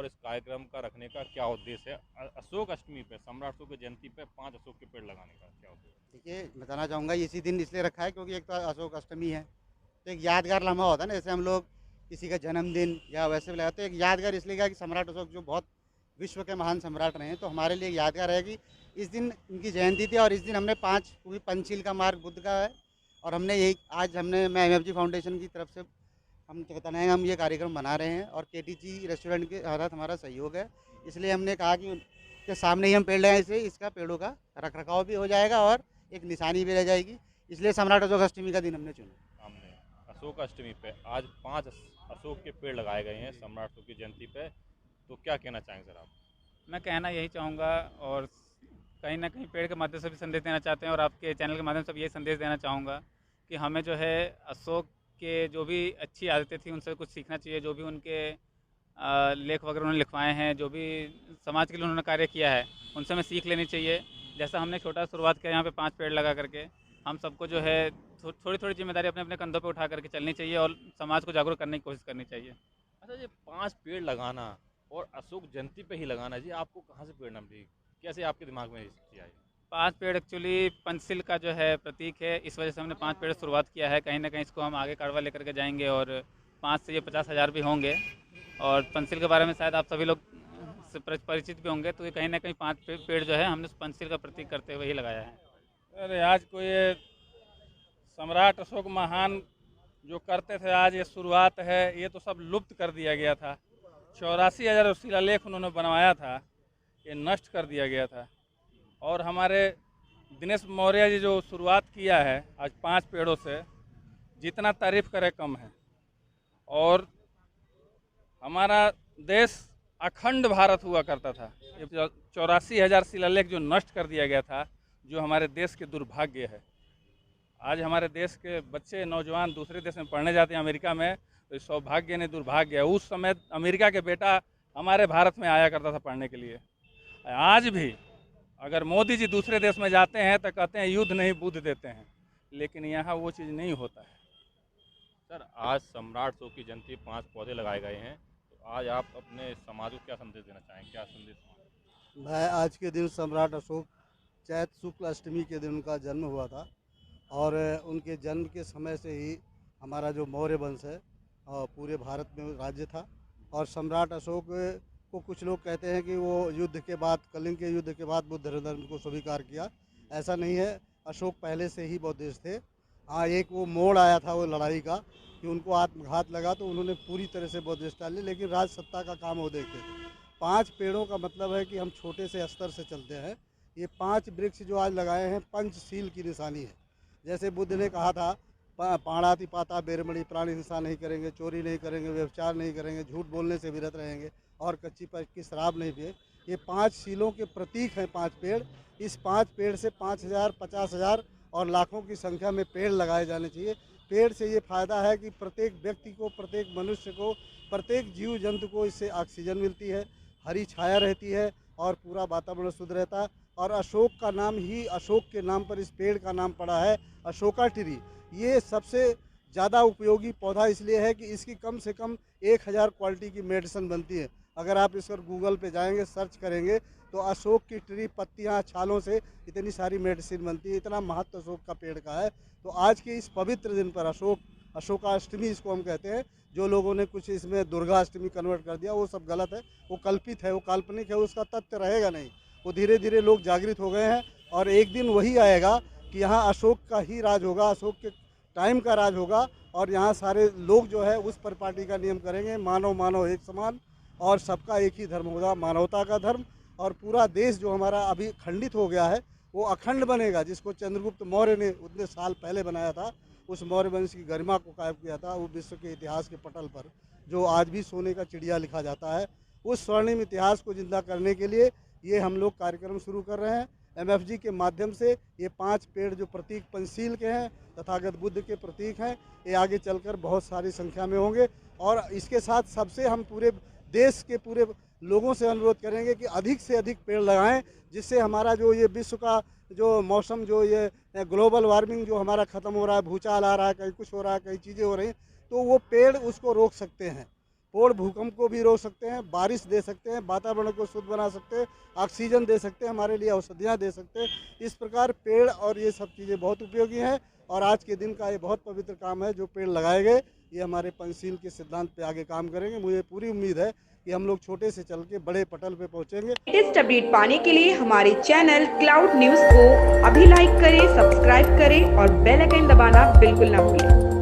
और इस कार्यक्रम का रखने का क्या उद्देश्य है? अशोक अष्टमी पे, सम्राट अशोक की जयंती पे 5 अशोक के पेड़ लगाने का क्या उद्देश्य है? देखिए, बताना चाहूँगा इसी दिन इसलिए रखा है क्योंकि एक तो अशोक अष्टमी है, तो एक यादगार लम्हा होता है ना, जैसे हम लोग किसी का जन्मदिन या वैसे भी लगाते हैं, एक यादगार इसलिए का कि सम्राट अशोक जो बहुत विश्व के महान सम्राट रहे हैं, तो हमारे लिए यादगार है कि इस दिन इनकी जयंती थी और इस दिन हमने 5 क्योंकि पंचशील का मार्ग बुद्ध का है, और हमने यही आज हमने मैं एमएफजी फाउंडेशन की तरफ से हम क्या कहते हैं, हम ये कार्यक्रम बना रहे हैं और केटीजी रेस्टोरेंट के साथ हमारा सहयोग है, इसलिए हमने कहा कि उनके सामने ही हम पेड़ लगाएं, इससे इसका पेड़ों का रख रखाव भी हो जाएगा और एक निशानी भी रह जाएगी, इसलिए सम्राट अशोक अष्टमी का दिन हमने चुना। हमने अशोक अष्टमी पे आज 5 अशोक के पेड़ लगाए गए हैं सम्राट अशोक की जयंती पे, तो क्या कहना चाहेंगे सर आप? मैं कहना यही चाहूँगा, और कहीं ना कहीं पेड़ के माध्यम से भी संदेश देना चाहते हैं, और आपके चैनल के माध्यम से भी यही संदेश देना चाहूँगा कि हमें जो है अशोक के जो भी अच्छी आदतें थी उनसे कुछ सीखना चाहिए। जो भी उनके लेख वगैरह उन्होंने लिखवाए हैं, जो भी समाज के लिए उन्होंने कार्य किया है, उनसे हमें सीख लेनी चाहिए। जैसा हमने छोटा शुरुआत किया यहाँ पे 5 पेड़ लगा करके, हम सबको जो है थोड़ी थोड़ी जिम्मेदारी अपने अपने कंधों पे उठा करके चलनी चाहिए और समाज को जागरूक करने की कोशिश करनी चाहिए। अच्छा, ये 5 पेड़ लगाना और अशोक जयंती पे ही लगाना जी, आपको कहाँ से प्रेरणा मिली? कैसे आपके दिमाग में ये चीज़ आई? 5 पेड़ एक्चुअली पंचशील का जो है प्रतीक है, इस वजह से हमने 5 पेड़ शुरुआत किया है। कहीं ना कहीं इसको हम आगे कार्रवाई लेकर के जाएंगे और 5 से ये 50,000 भी होंगे। और पंचशील के बारे में शायद आप सभी लोग से परिचित भी होंगे, तो ये कहीं ना कहीं 5 पेड़ जो है हमने पंचशील का प्रतीक करते हुए ही लगाया है। अरे आज को ये सम्राट अशोक महान जो करते थे, आज ये शुरुआत है, ये तो सब लुप्त कर दिया गया था। 84,000 शिलालेख उन्होंने बनवाया था, ये नष्ट कर दिया गया था। और हमारे दिनेश मौर्य जी जो शुरुआत किया है आज 5 पेड़ों से, जितना तारीफ करे कम है। और हमारा देश अखंड भारत हुआ करता था, ये 84,000 शिलालेख जो नष्ट कर दिया गया था, जो हमारे देश के दुर्भाग्य है। आज हमारे देश के बच्चे नौजवान दूसरे देश में पढ़ने जाते हैं, अमेरिका में, तो सौभाग्य नहीं दुर्भाग्य है। उस समय अमेरिका के बेटा हमारे भारत में आया करता था पढ़ने के लिए। आज भी अगर मोदी जी दूसरे देश में जाते हैं तो कहते हैं युद्ध नहीं बुद्ध देते हैं, लेकिन यहाँ वो चीज़ नहीं होता है। सर, आज सम्राट अशोक की जयंती 5 पौधे लगाए गए हैं, तो आज आप अपने समाज को क्या संदेश देना चाहेंगे? क्या संदेश? मैं आज के दिन सम्राट अशोक चैत शुक्ल अष्टमी के दिन उनका जन्म हुआ था, और उनके जन्म के समय से ही हमारा जो मौर्य वंश है पूरे भारत में राज्य था। और सम्राट अशोक को कुछ लोग कहते हैं कि वो युद्ध के बाद, कलिंग के युद्ध के बाद बुद्ध धर्म को स्वीकार किया। ऐसा नहीं है, अशोक पहले से ही बौद्धिस्ट थे। हाँ, एक वो मोड़ आया था वो लड़ाई का कि उनको आत्मघात लगा, तो उन्होंने पूरी तरह से बौद्धिस्ट डाल ली, लेकिन राज सत्ता का काम वो देखते थे। 5 पेड़ों का मतलब है कि हम छोटे से स्तर से चलते हैं। ये 5 वृक्ष जो आज लगाए हैं पंचशील की निशानी है। जैसे बुद्ध ने कहा था, पाणाति पाता बेरमणि, प्राणी हिंसा नहीं करेंगे, चोरी नहीं करेंगे, व्यभिचार नहीं करेंगे, झूठ बोलने से विरत रहेंगे और कच्ची पक्की शराब नहीं पिए। ये 5 शीलों के प्रतीक हैं 5 पेड़। इस 5 पेड़ से 5,000, 50,000 और लाखों की संख्या में पेड़ लगाए जाने चाहिए। पेड़ से ये फ़ायदा है कि प्रत्येक व्यक्ति को, प्रत्येक मनुष्य को, प्रत्येक जीव जंतु को इससे ऑक्सीजन मिलती है, हरी छाया रहती है और पूरा वातावरण शुद्ध रहता है। और अशोक का नाम ही, अशोक के नाम पर इस पेड़ का नाम पड़ा है अशोका ट्री। ये सबसे ज़्यादा उपयोगी पौधा इसलिए है कि इसकी कम से कम 1,000 क्वालिटी की मेडिसिन बनती है। अगर आप इस पर गूगल पे जाएंगे, सर्च करेंगे, तो अशोक की ट्री पत्तियां, छालों से इतनी सारी मेडिसिन बनती है। इतना महत्व अशोक का पेड़ का है। तो आज के इस पवित्र दिन पर अशोकाष्टमी इसको हम कहते हैं। जो लोगों ने कुछ इसमें दुर्गा अष्टमी कन्वर्ट कर दिया, वो सब गलत है, वो कल्पित है, वो काल्पनिक है, उसका तथ्य रहेगा नहीं। वो धीरे धीरे लोग जागृत हो गए हैं और एक दिन वही आएगा कि यहाँ अशोक का ही राज होगा, अशोक के टाइम का राज होगा। और यहाँ सारे लोग जो है उस परिपाटी का नियम करेंगे, मानव मानव एक समान, और सबका एक ही धर्म होगा, मानवता का धर्म। और पूरा देश जो हमारा अभी खंडित हो गया है वो अखंड बनेगा, जिसको चंद्रगुप्त मौर्य ने उतने साल पहले बनाया था। उस मौर्य वंश की गरिमा को कायम किया था, वो विश्व के इतिहास के पटल पर जो आज भी सोने का चिड़िया लिखा जाता है, उस स्वर्णिम इतिहास को जिंदा करने के लिए ये हम लोग कार्यक्रम शुरू कर रहे हैं। एमएफजी के माध्यम से ये 5 पेड़ जो प्रतीक पंचशील के हैं, तथागत बुद्ध के प्रतीक हैं, ये आगे चलकर बहुत सारी संख्या में होंगे। और इसके साथ सबसे हम पूरे देश के पूरे लोगों से अनुरोध करेंगे कि अधिक से अधिक पेड़ लगाएं, जिससे हमारा जो ये विश्व का जो मौसम, जो ये ग्लोबल वार्मिंग जो हमारा ख़त्म हो रहा है, भूचाल आ रहा है, कहीं कुछ हो रहा है, कई चीज़ें हो रही हैं, तो वो पेड़ उसको रोक सकते हैं। पेड़ भूकंप को भी रोक सकते हैं, बारिश दे सकते हैं, वातावरण को शुद्ध बना सकते हैं, ऑक्सीजन दे सकते हैं, हमारे लिए औषधियाँ दे सकते हैं। इस प्रकार पेड़ और ये सब चीज़ें बहुत उपयोगी हैं और आज के दिन का ये बहुत पवित्र काम है जो पेड़ लगाए गए। ये हमारे पंचशील के सिद्धांत पे आगे काम करेंगे। मुझे पूरी उम्मीद है कि हम लोग छोटे से चल के बड़े पटल पे पहुँचेंगे। लेटेस्ट अपडेट पाने के लिए हमारे चैनल क्लाउड न्यूज़ को अभी लाइक करें, सब्सक्राइब करें और बेल आइकन दबाना बिल्कुल ना भूलें।